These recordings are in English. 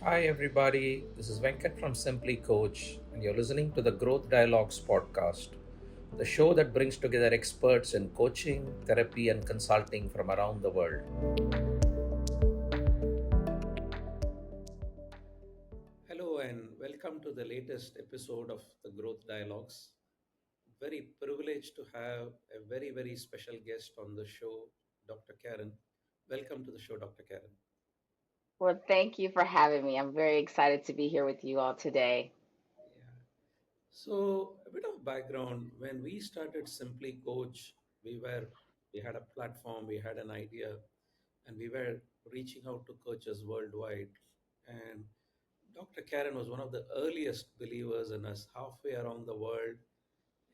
Hi, everybody. This is Venkat from Simply Coach, and you're listening to the Growth Dialogues podcast, the show that brings together experts in coaching, therapy, and consulting from around the world. Hello, and welcome to the latest episode of the Growth Dialogues. Very privileged to have a very special guest on the show, Dr. Karen. Welcome to the show, Dr. Karen. Well, thank you for having me. I'm very excited to be here with you all today. Yeah. So, a bit of background. When we started Simply Coach, we had a platform, we had an idea, and we were reaching out to coaches worldwide. And Dr. Karen was one of the earliest believers in us, halfway around the world.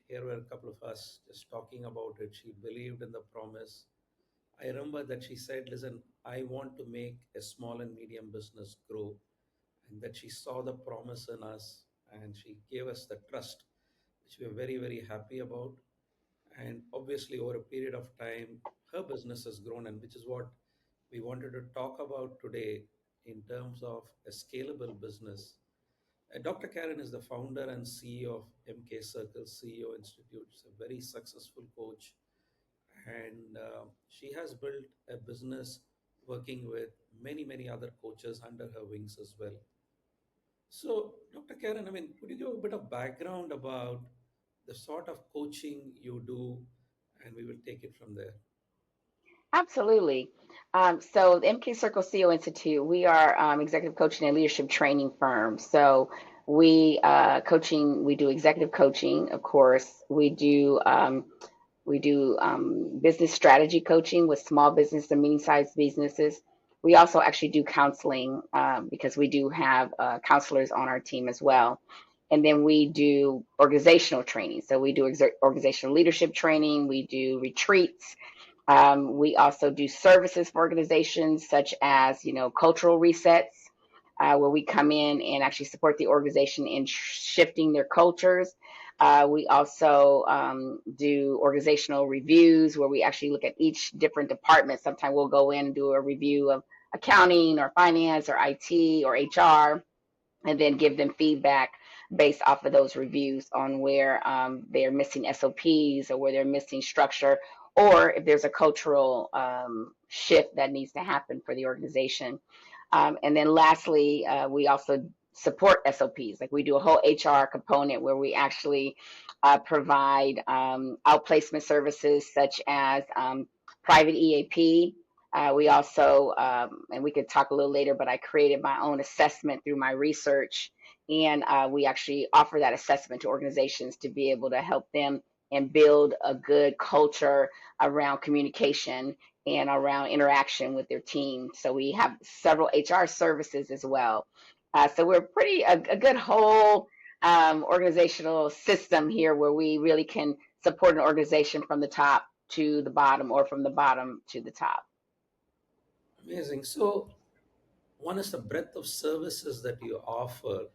Here were a couple of us just talking about it. She believed in the promise. I remember that she said, "Listen, I want to make a small and medium business grow," and that she saw the promise in us and she gave us the trust, which we are very happy about. And obviously, over a period of time, her business has grown, and which is what we wanted to talk about today in terms of a scalable business. Dr. Karen is the founder and CEO of MK Circle CEO Institute. She's a very successful coach, and she has built a business working with many other coaches under her wings as well. So, Dr. Karen, I mean, could you give a bit of background about the sort of coaching you do, and we will take it from there. Absolutely. So, the MK Circle CEO Institute, we are executive coaching and leadership training firm. So, we do executive coaching, of course. We do business strategy coaching with small business and medium-sized businesses. We also actually do counseling because we do have counselors on our team as well. And then we do organizational training. So we do organizational leadership training. We do retreats. We also do services for organizations such as, cultural resets, where we come in and actually support the organization in shifting their cultures. We also do organizational reviews where we actually look at each different department. Sometimes we'll go in and do a review of accounting or finance or IT or HR, and then give them feedback based off of those reviews on where they're missing SOPs or where they're missing structure, or if there's a cultural shift that needs to happen for the organization. And then lastly, we also support SOPs. Like we do a whole HR component where we actually provide outplacement services such as private EAP. We also, and we could talk a little later, but I created my own assessment through my research. And we actually offer that assessment to organizations to be able to help them and build a good culture around communication and around interaction with their team. So we have several HR services as well. So we're a good whole organizational system here where we really can support an organization from the top to the bottom or from the bottom to the top. Amazing. So, one is the breadth of services that you offer,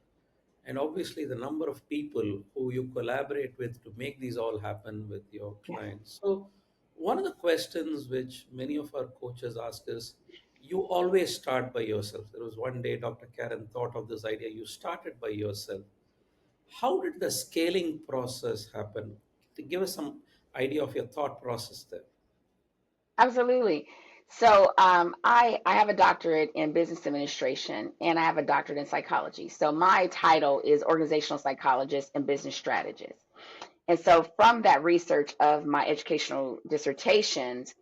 and obviously the number of people who you collaborate with to make these all happen with your clients. So, one of the questions which many of our coaches ask is, you always start by yourself. There was one day Dr. Karen thought of this idea. You started by yourself. How did the scaling process happen? To give us some idea of your thought process there. Absolutely. So I have a doctorate in business administration and I have a doctorate in psychology. So my title is organizational psychologist and business strategist. And so from that research of my educational dissertations,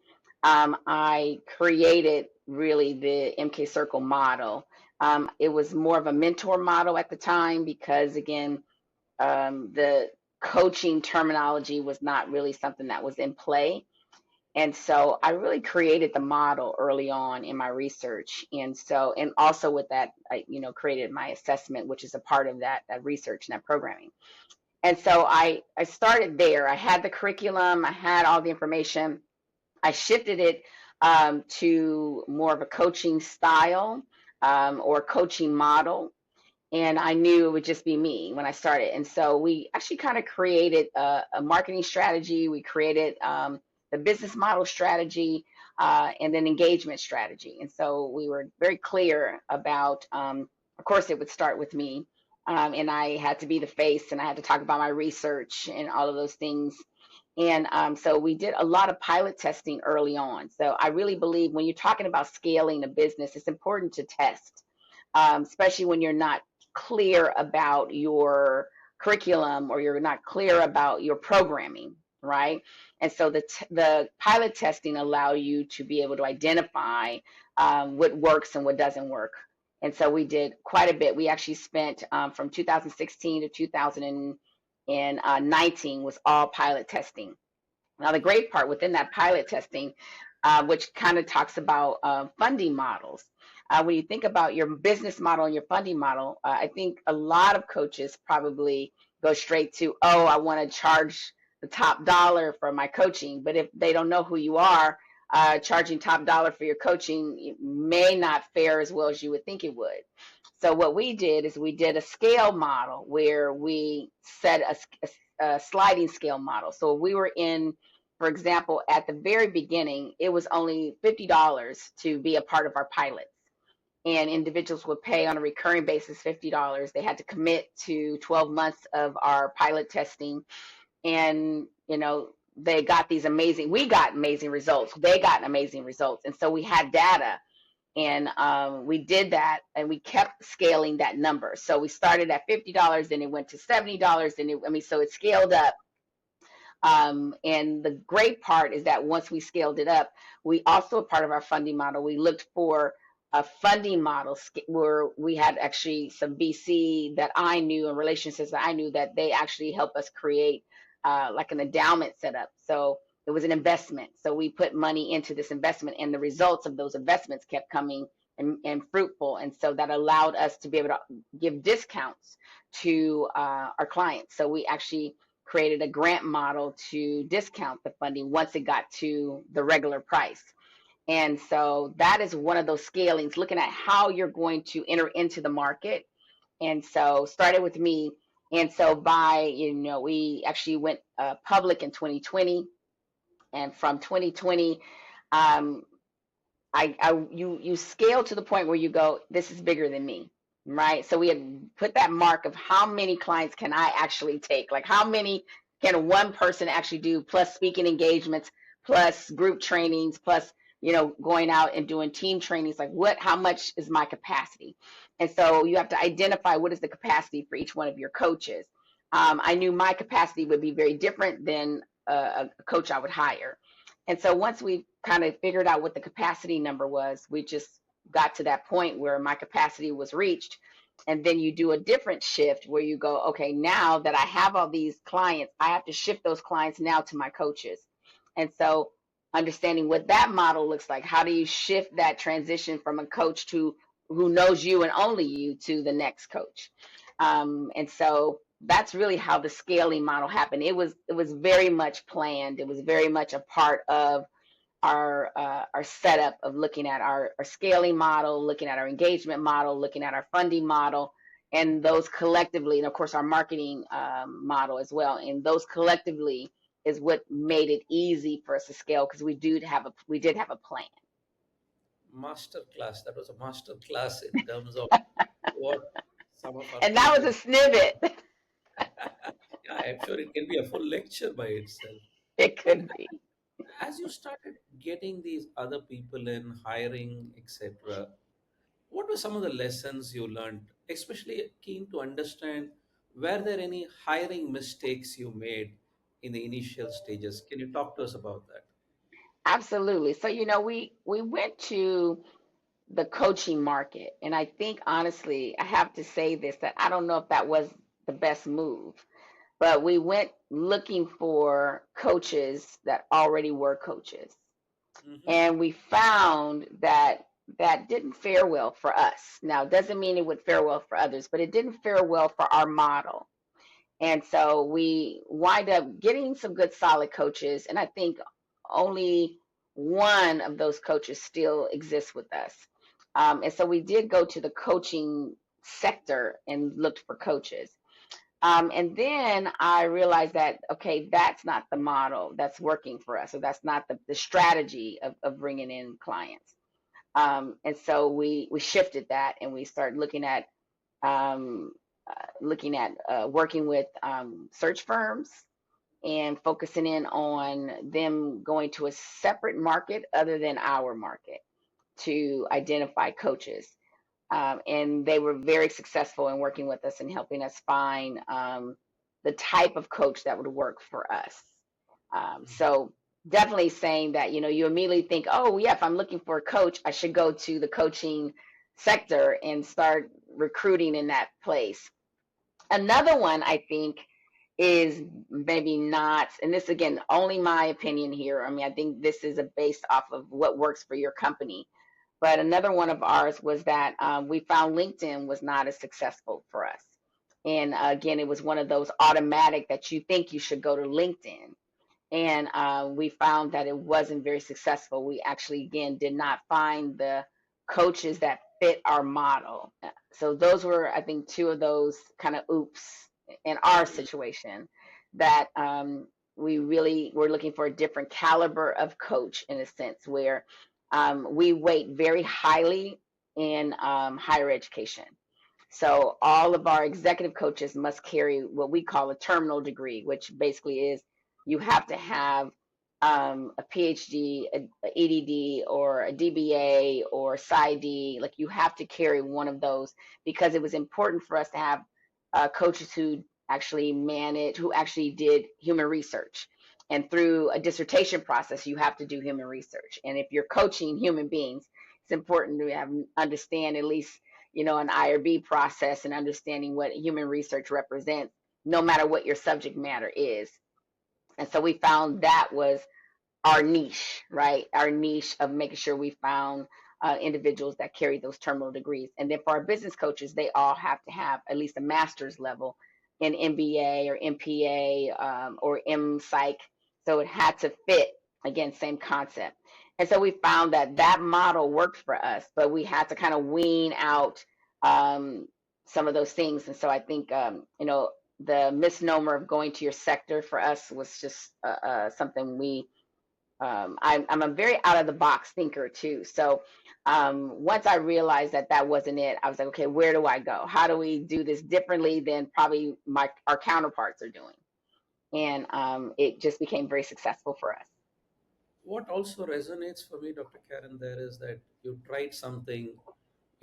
I created really the MK Circle model. It was more of a mentor model at the time because, again, the coaching terminology was not really something that was in play. And so I really created the model early on in my research. And also with that, I, created my assessment, which is a part of that research and that programming. And so I started there. I had the curriculum, I had all the information. I shifted it to more of a coaching style or coaching model. And I knew it would just be me when I started. And so we actually kind of created a marketing strategy. We created the business model strategy and then engagement strategy. And so we were very clear about of course, it would start with me. And I had to be the face and I had to talk about my research and all of those things. And so we did a lot of pilot testing early on. So I really believe when you're talking about scaling a business, it's important to test, especially when you're not clear about your curriculum or you're not clear about your programming, right? And so the pilot testing allow you to be able to identify what works and what doesn't work. And so we did quite a bit. We actually spent from 2016 to 2019 was all pilot testing. Now, the great part within that pilot testing, which kind of talks about funding models, when you think about your business model and your funding model, I think a lot of coaches probably go straight to, oh, I want to charge the top dollar for my coaching. But if they don't know who you are, charging top dollar for your coaching may not fare as well as you would think it would. So what we did is we did a scale model where we set a sliding scale model. So we were in, for example, at the very beginning, it was only $50 to be a part of our pilots. And individuals would pay on a recurring basis $50. They had to commit to 12 months of our pilot testing. And, we got amazing results. They got amazing results. And so we had data and we did that and we kept scaling that number. So we started at $50, then it went to $70. So it scaled up. And the great part is that once we scaled it up, we also, part of our funding model, we looked for a funding model where we had actually some VC that I knew and relationships that I knew that they actually help us create like an endowment setup. So it was an investment. So we put money into this investment and the results of those investments kept coming and fruitful. And so that allowed us to be able to give discounts to our clients. So we actually created a grant model to discount the funding once it got to the regular price. And so that is one of those scalings, looking at how you're going to enter into the market. And so started with me. And so we actually went public in 2020. And from 2020, um, you scale to the point where you go, this is bigger than me, right? So we had put that mark of how many clients can I actually take? Like how many can one person actually do, plus speaking engagements, plus group trainings, plus, going out and doing team trainings, like how much is my capacity? And so you have to identify what is the capacity for each one of your coaches. I knew my capacity would be very different than a coach I would hire. And so once we kind of figured out what the capacity number was, we just got to that point where my capacity was reached. And then you do a different shift where you go, okay, now that I have all these clients, I have to shift those clients now to my coaches. And so understanding what that model looks like, how do you shift that transition from a coach to who knows you and only you to the next coach? And so that's really how the scaling model happened. It was very much planned. It was very much a part of our setup of looking at our scaling model, looking at our engagement model, looking at our funding model, and those collectively, and of course our marketing model as well. And those collectively is what made it easy for us to scale because we did have a plan. Master class. That was a master class in terms of what some of our And that was people. a snippet. Yeah, I'm sure it can be a full lecture by itself. It could be. As you started getting these other people in, hiring, etc., what were some of the lessons you learned? Especially keen to understand, were there any hiring mistakes you made in the initial stages? Can you talk to us about that? Absolutely. So, we went to the coaching market. And I think honestly, I have to say this that I don't know if that was the best move, but we went looking for coaches that already were coaches. Hmm. And we found that that didn't fare well for us. Now, it doesn't mean it would fare well for others, but it didn't fare well for our model. And so we wind up getting some good solid coaches. And I think only one of those coaches still exists with us. And so we did go to the coaching sector and looked for coaches. And then I realized that, okay, that's not the model that's working for us. So that's not the strategy of bringing in clients. And so we shifted that and we started looking at um, looking at working with search firms and focusing in on them going to a separate market other than our market to identify coaches. And they were very successful in working with us and helping us find the type of coach that would work for us. So definitely saying that, you immediately think, oh, yeah, if I'm looking for a coach, I should go to the coaching sector and start recruiting in that place. Another one I think is maybe not, and this again, only my opinion here. I mean, I think this is based off of what works for your company. But another one of ours was that we found LinkedIn was not as successful for us. And again, it was one of those automatic that you think you should go to LinkedIn. And we found that it wasn't very successful. We actually, again, did not find the coaches that fit our model. So those were, I think, two of those kind of oops in our situation that we really were looking for a different caliber of coach in a sense where we weight very highly in higher education. So all of our executive coaches must carry what we call a terminal degree, which basically is you have to have a PhD, EDD, or a DBA, or PsyD. Like you have to carry one of those because it was important for us to have coaches who actually manage, who actually did human research. And through a dissertation process, you have to do human research. And if you're coaching human beings, it's important to have understand at least an IRB process and understanding what human research represents, no matter what your subject matter is. And so we found that was our niche, right? Our niche of making sure we found individuals that carry those terminal degrees. And then for our business coaches, they all have to have at least a master's level in MBA or MPA or MPsych. So it had to fit, again, same concept. And so we found that that model worked for us, but we had to kind of wean out um, some of those things. And so I think, the misnomer of going to your sector for us was just something I'm a very out of the box thinker too. So once I realized that that wasn't it, I was like, okay, where do I go? How do we do this differently than probably our counterparts are doing? And it just became very successful for us. What also resonates for me, Dr. Karen, there is that you tried something,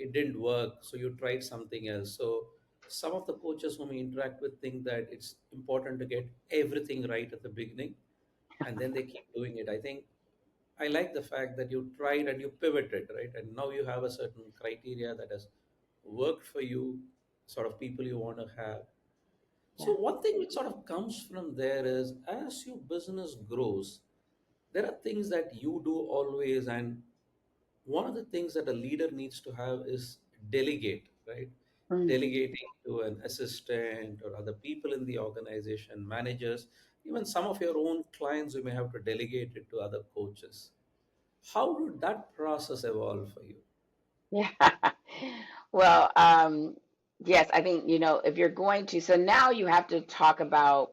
it didn't work, so you tried something else. So some of the coaches whom we interact with think that it's important to get everything right at the beginning and then they keep doing it. I think I like the fact that you tried and you pivoted, right? And now you have a certain criteria that has worked for you, sort of people you want to have. So Yeah. one thing which sort of comes from there is as your business grows, there are things that you do always, and one of the things that a leader needs to have is delegate, right? Hmm. Delegating to an assistant or other people in the organization, managers, even some of your own clients, you may have to delegate it to other coaches. How did that process evolve for you? Yeah. Well, yes, I think, if you're going to, so now you have to talk about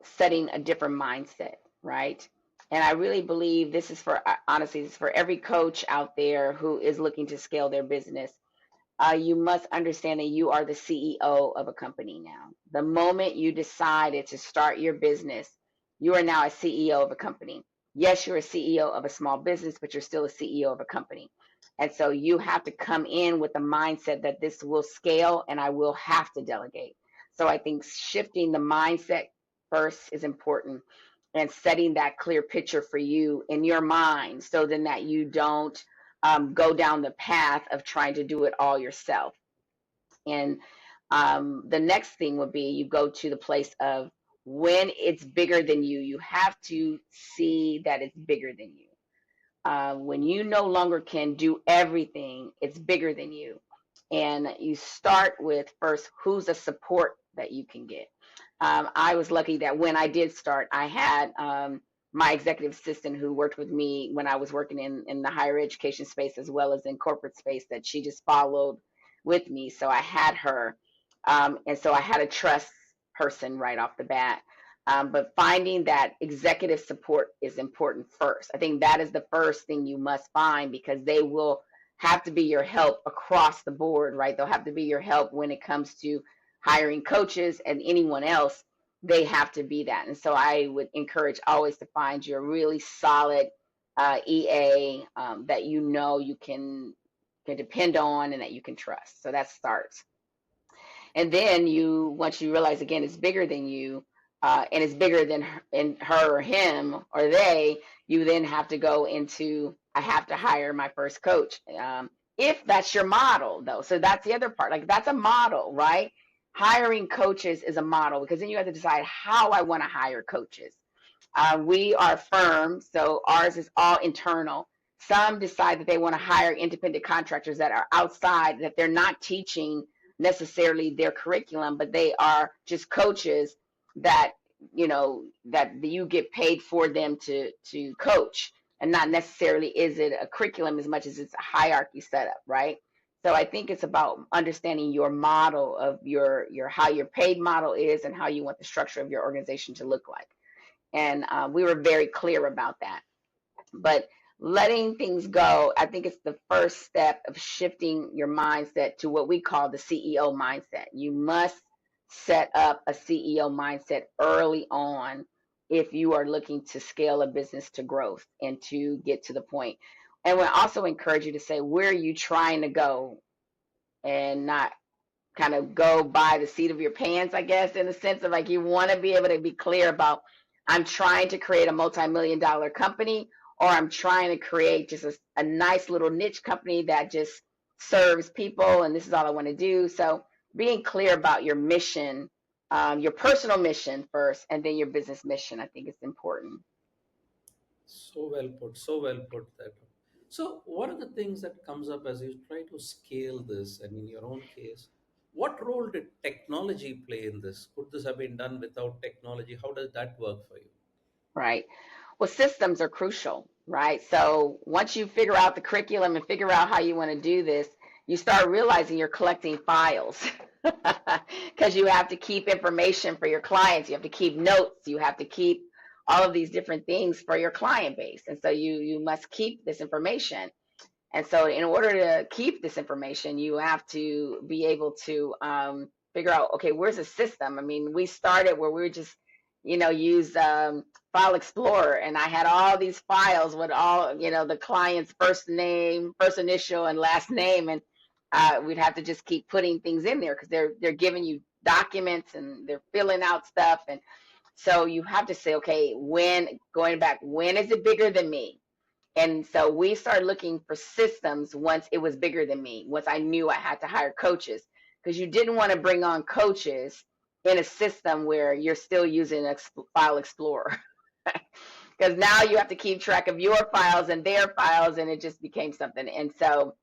setting a different mindset, right? And I really believe this is for, honestly, this is for every coach out there who is looking to scale their business. You must understand that you are the CEO of a company now. The moment you decided to start your business, you are now a CEO of a company. Yes, you're a CEO of a small business, but you're still a CEO of a company. And so you have to come in with the mindset that this will scale and I will have to delegate. So I think shifting the mindset first is important and setting that clear picture for you in your mind so then that you don't go down the path of trying to do it all yourself. And the next thing would be you go to the place of when it's bigger than you, you have to see that it's bigger than you. When you no longer can do everything, it's bigger than you. And you start with first, who's a support that you can get. I was lucky that when I did start, I had my executive assistant who worked with me when I was working in the higher education space as well as in corporate space, that she just followed with me. So I had her. And so I had a trust person right off the bat. But finding that executive support is important first. I think that is the first thing you must find because they will have to be your help across the board, right? They'll have to be your help when it comes to hiring coaches and anyone else. They have to be that. And so I would encourage always to find your really solid EA that you know you can depend on and that you can trust. So that starts. And then you, once you realize again, it's bigger than you, and it's bigger than her or him or they, you then have to go into, I have to hire my first coach. If that's your model, though. So that's the other part. Like, that's a model, right? Hiring coaches is a model because then you have to decide how I want to hire coaches. We are firm, so ours is all internal. Some decide that they want to hire independent contractors that are outside, that they're not teaching necessarily their curriculum, but they are just coaches that, that you get paid for them to coach, and not necessarily is it a curriculum as much as it's a hierarchy setup, right? So I think it's about understanding your model of your how your paid model is and how you want the structure of your organization to look like. And we were very clear about that. But letting things go, I think it's the first step of shifting your mindset to what we call the CEO mindset. You must set up a CEO mindset early on if you are looking to scale a business to growth and to get to the point. And we also encourage you to say, where are you trying to go, and not kind of go by the seat of your pants, I guess, in the sense of like you want to be able to be clear about, I'm trying to create a multi-million dollar company, or I'm trying to create just a nice little niche company that just serves people, and this is all I want to do. So being clear about your mission, your personal mission first, and then your business mission, I think is important. So well put, so well put that. So what are the things that comes up as you try to scale this, and in your own case, what role did technology play in this? Could this have been done without technology? How does that work for you? Right. Well, systems are crucial, right? So once you figure out the curriculum and figure out how you want to do this, you start realizing you're collecting files because you have to keep information for your clients. You have to keep notes. You have to keep all of these different things for your client base. And so you must keep this information. And so in order to keep this information, you have to be able to figure out, okay, where's the system? I mean, we started where we were just, use File Explorer, and I had all these files with all, the client's first name, first initial, and last name, and we'd have to just keep putting things in there because they're giving you documents and they're filling out stuff, and so you have to say, okay, going back, when is it bigger than me? And so we started looking for systems once it was bigger than me, once I knew I had to hire coaches, because you didn't want to bring on coaches in a system where you're still using File Explorer. Because now you have to keep track of your files and their files, and it just became something. And so,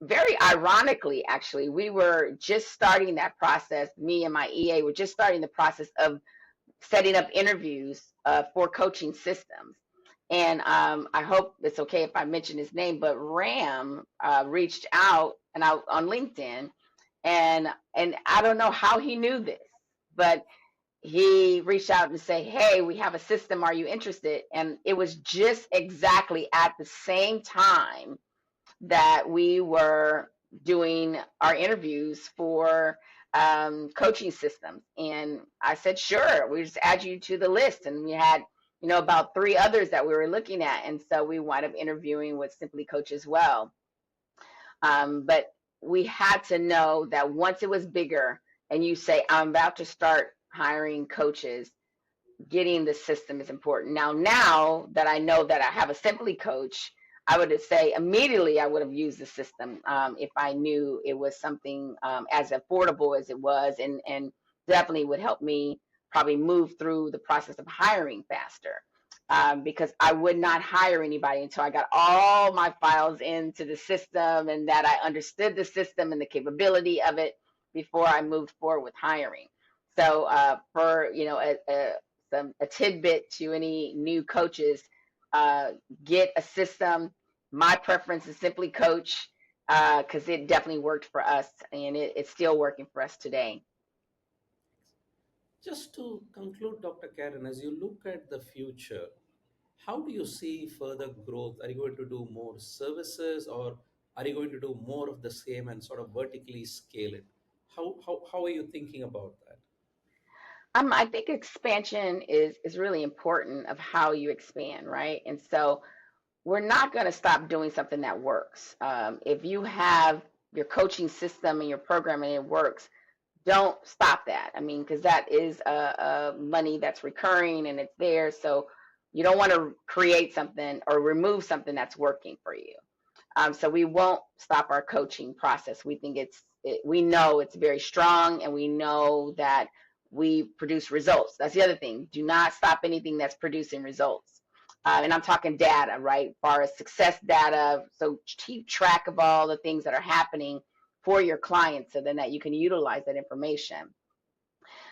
very ironically, actually, we were just starting that process. Me and my EA were just starting the process of setting up interviews for coaching systems. And I hope it's okay if I mention his name, but Ram reached out and out on LinkedIn, and I don't know how he knew this, but he reached out and say, "Hey, we have a system. Are you interested?" And it was just exactly at the same time that we were doing our interviews for coaching systems. And I said, sure, we just add you to the list. And we had, about three others that we were looking at. And so we wound up interviewing with Simply Coach as well. But we had to know that once it was bigger and you say, I'm about to start hiring coaches, getting the system is important. Now that I know that I have a Simply Coach, I would say immediately I would have used the system if I knew it was something as affordable as it was, and definitely would help me probably move through the process of hiring faster. Because I would not hire anybody until I got all my files into the system and that I understood the system and the capability of it before I moved forward with hiring. So for a tidbit to any new coaches, get a system. My preference is Simply Coach because it definitely worked for us, and it's still working for us today. Just to conclude, Dr. Karen, as you look at the future, How do you see further growth? Are you going to do more services, or are you going to do more of the same and sort of vertically scale it? How are you thinking about that? I think expansion is really important of how you expand, right? And so we're not going to stop doing something that works. If you have your coaching system and your program and it works, don't stop that. I mean, because that is money that's recurring and it's there. So you don't want to create something or remove something that's working for you. So we won't stop our coaching process. We think we know it's very strong, and we know that we produce results. That's the other thing. Do not stop anything that's producing results. And I'm talking data, right? As far as success data. So keep track of all the things that are happening for your clients so then that you can utilize that information.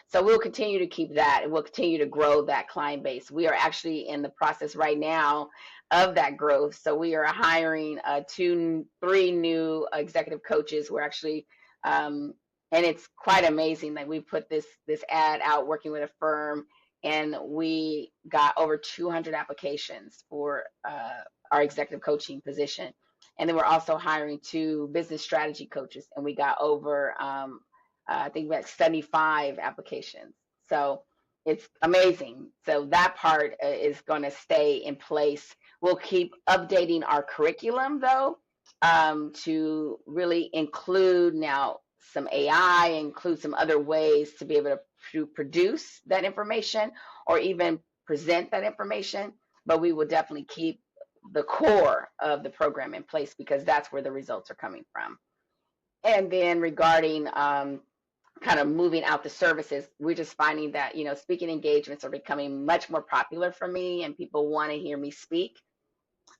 So we'll continue to keep that, and we'll continue to grow that client base. We are actually in the process right now of that growth. So we are hiring three new executive coaches. We're actually, and it's quite amazing that we put this ad out working with a firm, and we got over 200 applications for our executive coaching position. And then we're also hiring two business strategy coaches, and we got over I think we had 75 applications. So it's amazing. So that part is going to stay in place. We'll keep updating our curriculum though, to really include now some AI, include some other ways to be able to produce that information or even present that information. But we will definitely keep the core of the program in place because that's where the results are coming from. And then regarding kind of moving out the services, we're just finding that, speaking engagements are becoming much more popular for me and people want to hear me speak.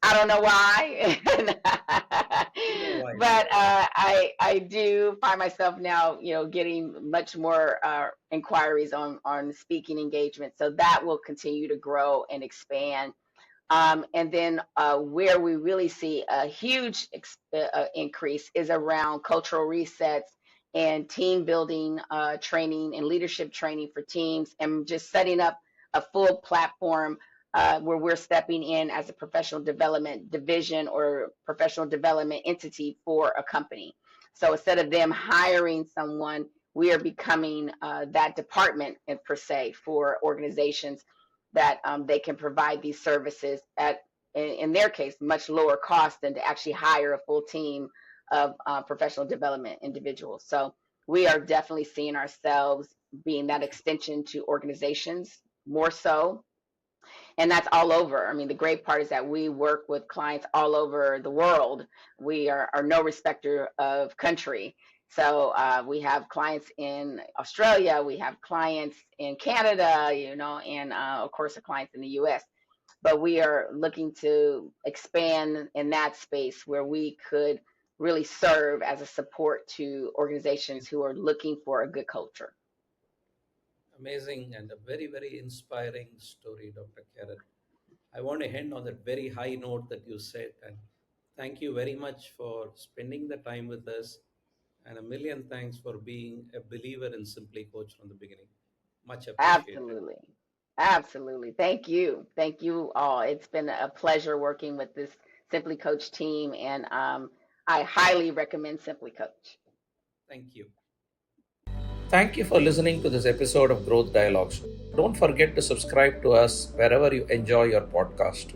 I don't know why, You know why? but I do find myself now, getting much more inquiries on speaking engagements. So that will continue to grow and expand. And then where we really see a huge increase is around cultural resets and team building training and leadership training for teams, and just setting up a full platform where we're stepping in as a professional development division or professional development entity for a company. So instead of them hiring someone, we are becoming that department per se for organizations that they can provide these services at, in their case, much lower cost than to actually hire a full team of professional development individuals. So we are definitely seeing ourselves being that extension to organizations more so. And that's all over. I mean, the great part is that we work with clients all over the world. We are no respecter of country. So we have clients in Australia, we have clients in Canada, and of course, the clients in the US. But we are looking to expand in that space where we could really serve as a support to organizations who are looking for a good culture. Amazing and a very, very inspiring story, Dr. Karen. I want to end on that very high note that you said. And thank you very much for spending the time with us. And a million thanks for being a believer in Simply Coach from the beginning. Much appreciated. Absolutely. Absolutely. Thank you. Thank you all. It's been a pleasure working with this Simply Coach team, and I highly recommend Simply Coach. Thank you. Thank you for listening to this episode of Growth Dialogues. Don't forget to subscribe to us wherever you enjoy your podcast.